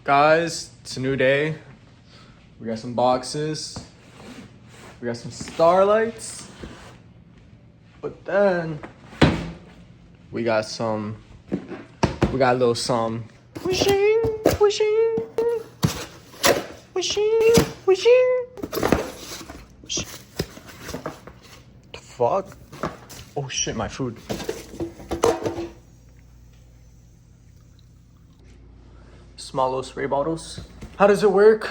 Guys, it's a new day. We got some boxes. We got some starlights. But then we got a little some wishing. The fuck? Oh shit, my food. Small little spray bottles. How does it work?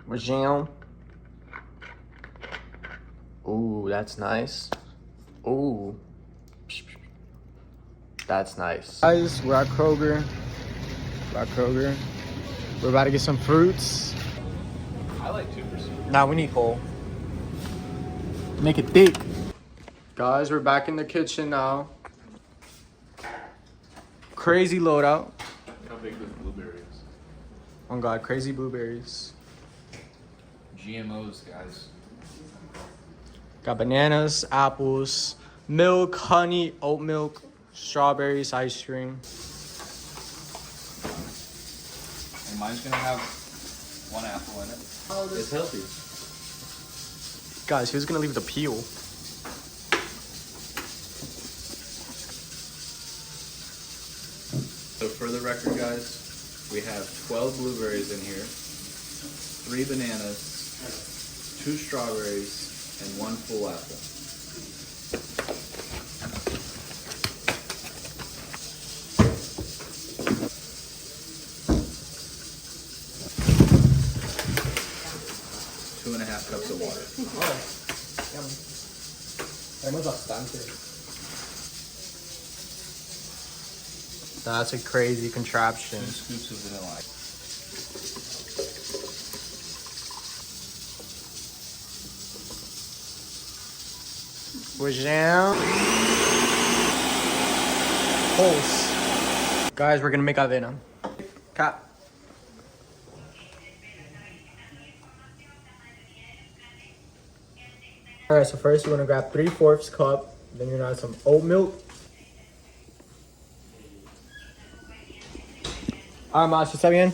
With jam. Ooh, that's nice. Ooh. That's nice. Guys, we're at Kroger. We're about to get some fruits. I like 2%. Nah, we need whole. Make it thick. Guys, we're back in the kitchen now. Crazy loadout. Look how big this blueberry is. Oh god, crazy blueberries. GMOs, guys. Got bananas, apples, milk, honey, oat milk, strawberries, ice cream. And mine's gonna have 1 apple in it. It's healthy. Guys, who's gonna leave the peel? So for the record, guys, we have 12 blueberries in here, 3 bananas, 2 strawberries, and 1 full apple. Two and a half cups of water. Tenemos bastante. That's a crazy contraption. 2 scoops of vanilla ice. With jam. Holes. Guys, we're gonna make avena. Cat. Alright, so first you're gonna grab 3/4 cup, then you're gonna add some oat milk. Alright, Macho, ¿está bien?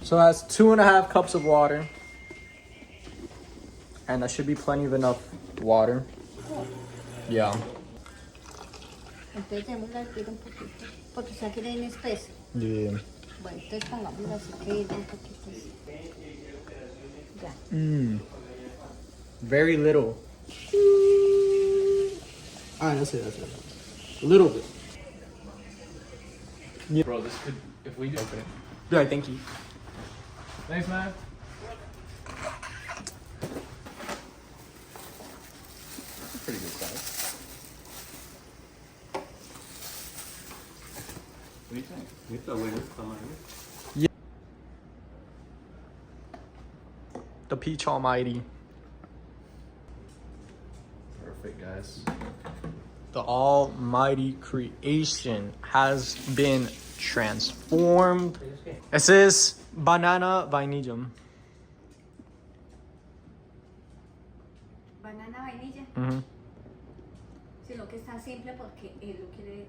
So that's 2.5 cups of water. And that should be plenty of enough water. Yeah. Entonces tenemos que hervir un poquito, porque se quiere en espeso. Yeah. Bueno, entonces pongámoslo así que hirva un poquito así. Ya. Very little. Alright, that's it. A little bit. Bro, this could, if we do open it. Yeah, thank you. Thanks, man. Pretty good size. What do you think? The Peach Almighty. Perfect, guys. The almighty creation has been transformed. This is banana vainilla. Banana vainilla. Sino que está simple porque él lo quiere.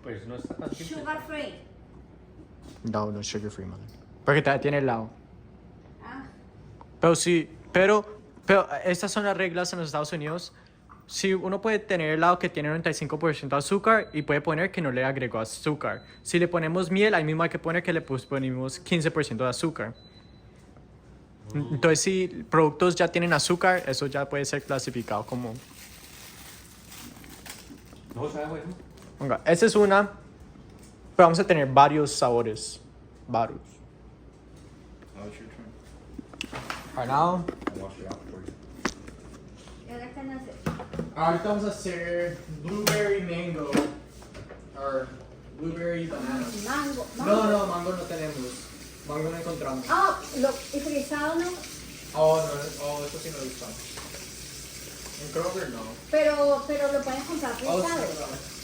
Pues no está tan simple. Sugar free. No sugar free, mother. Porque tiene helado. Ah, Pero sí, pero estas son las reglas en los Estados Unidos. Si uno puede tener helado que tiene 95% de azúcar y puede poner que no le agregó azúcar. Si le ponemos miel, ahí mismo hay que poner que le ponemos 15% de azúcar. Entonces, si productos ya tienen azúcar, eso ya puede ser clasificado como... No sabe bueno. Venga, esta es una, pero vamos a tener varios sabores. Varios. Now it's your turn. Right now, I'll wash it out for you. ¿y ahora qué van a hacer? ahorita vamos a hacer blueberry mango. Or blueberry banana. Mango. No, mango no tenemos. Mango no encontramos. Ah, ¿y frisado no? Oh, eso sí no lo usamos. En Kroger no. Pero lo pueden comprar Oh, sí, frisado. no.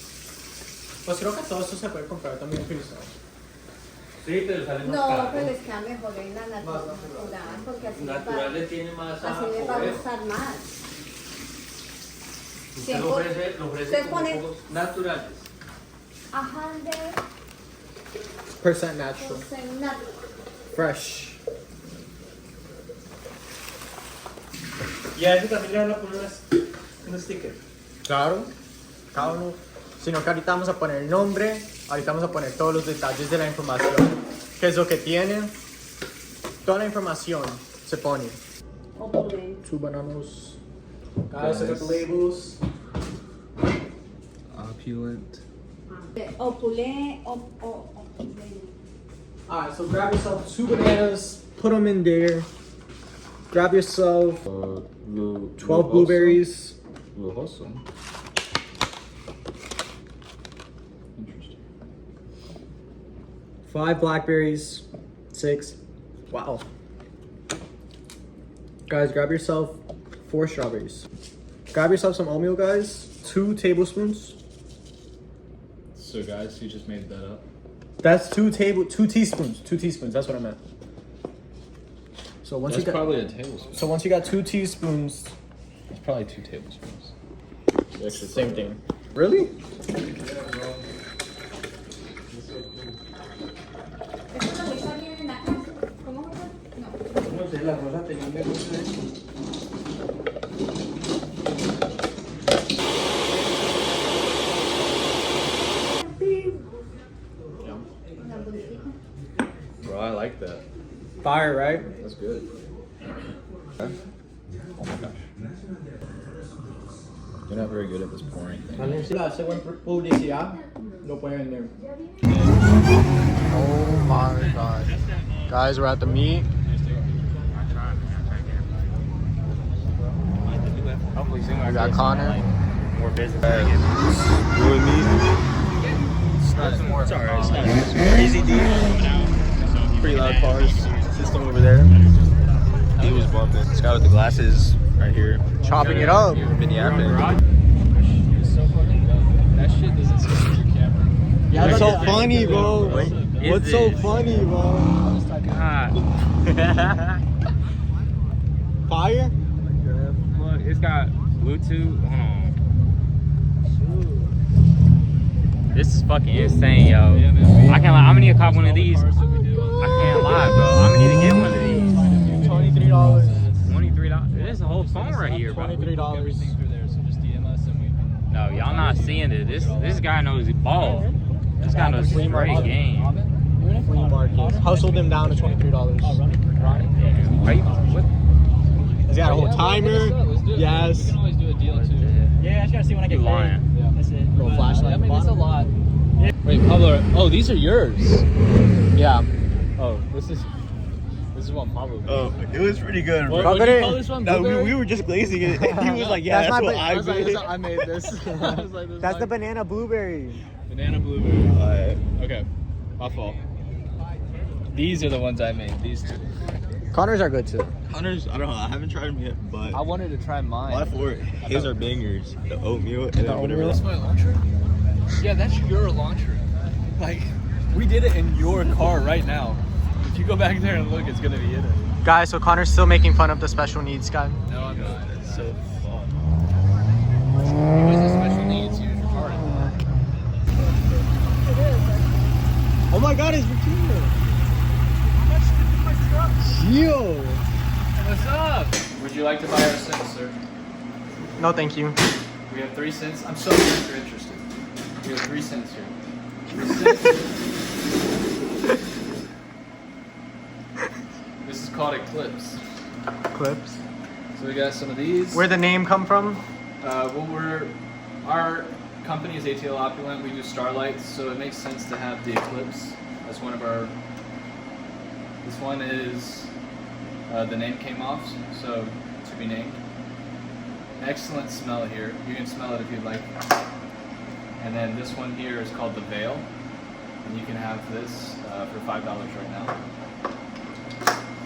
Pues creo que todo eso se puede comprar también frisado. Sí, pero sale más No, caro. pero les queda mejor en la natural, porque así Naturales tiene más así les va a poder. gustar más. Usted lo ofrece Ustedes como ponen- jugos naturales. % natural. 100% nut. Fresh. Y a ese también le van a poner un sticker. Claro. Cada uno. Sino que ahorita vamos a poner el nombre. Ahorita vamos a poner todos los detalles de la información. ¿Qué es lo que tiene? Toda la información se pone. Opulent. 2 bananas. Guys, look at the labels. Opulent. Opulent. Alright, so grab yourself 2 bananas, put them in there. Grab yourself 12 blueberries. Lujoso. Interesting. 5 blackberries. 6. Wow. Guys, grab yourself 4 strawberries. Grab yourself some oatmeal, guys. 2 tablespoons. So guys, you just made that up. That's 2 teaspoons. 2 teaspoons. That's what I meant. So once That's you got probably a tablespoon. so once you got 2 teaspoons, It's probably 2 tablespoons. same thing. Really? ¿Esto lo hizo alguien en la casa? ¿Cómo fue? No. No sé, la rosa tenía un negocio de eso. Bro, I like that. Fire, right? That's good. Oh my gosh. You're not very good at this pouring thing. Si la hace buena publicidad, lo pueden vender. Oh my god. Guys, we're at the meet. Hopefully soon I got Connor. more business. You and me? It's alright. It's not crazy deep. Pretty loud cars. System over there. He was bumping. This guy with the glasses right here. Chopping it up. Been yapping. That shit doesn't sit on your camera. Yeah, What's so funny, bro? What's so this? funny, bro? Fire? Look, it's got Bluetooth. Hold on. This is fucking insane, yo. I can't lie. I'm gonna need to cop one of these. I can't lie, bro. I'm gonna need to get one of these. $23. $23. There's a whole phone right here, bro. $23. Through there, so just DM us and we. No, y'all not seeing it. This guy knows the ball. This guy knows Flea straight market. game. Flea market. Hustled them down to $23. Are you, what? Has he got a whole timer? Let's do it. Yes. We can always do a deal too. Yeah, I just gotta see when I You get paid. lying. That's it. Little flashlight. I mean, it's a lot. Wait, Pablo. Oh, these are yours. Yeah. Oh, this is what Pablo. Oh, it was pretty good, bro. What Fuck do you it. call this one? No, Blueberry? we were just glazing it. He was like, yeah, that's what I made. I made this. I was like, this That's is the like banana blueberry. banana blueberry. Alright. Okay, my fault. These are the ones I made. These two. Connor's are good too. Hunters, I don't know. I haven't tried them yet, but I wanted to try mine. why for it? His are bangers. The oatmeal and then whatever. That's my launcher? Yeah, that's your launcher. Like, we did it in your car right now. If you go back there and look, it's gonna be in it. Guys, so Connor's still making fun of the special needs guy. No, I'm not. It's so fun. Because the special needs, use your car. Oh my god, it's Virginia. Yo. What's up? Would you like to buy our cents, sir? No, thank you. We have 3 cents. I'm so glad you're interested. We have 3 cents here. 3 cents. This is called Eclipse. Clips. So we got some of these. Where'd the name come from? Our company is ATL Opulent. We do starlights, so it makes sense to have the Eclipse as one of our. This one is the name came off, so to be named. Excellent smell here. You can smell it if you'd like. And then this one here is called the Veil, and you can have this for $5 right now.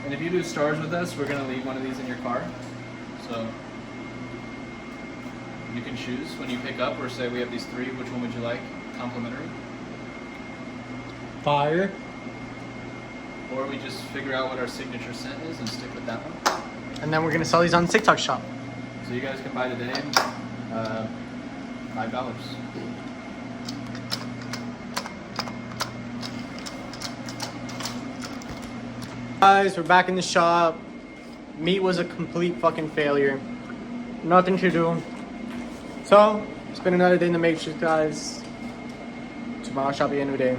And if you do stars with us, we're gonna leave one of these in your car, so you can choose when you pick up, or say we have these 3. Which one would you like? Complimentary, Fire. or we just figure out what our signature scent is and stick with that one. And then we're gonna sell these on TikTok shop. So you guys can buy today, $5. Guys, we're back in the shop. Meat was a complete fucking failure. Nothing to do. So, it's been another day in the Matrix, guys. Tomorrow shall be a new day.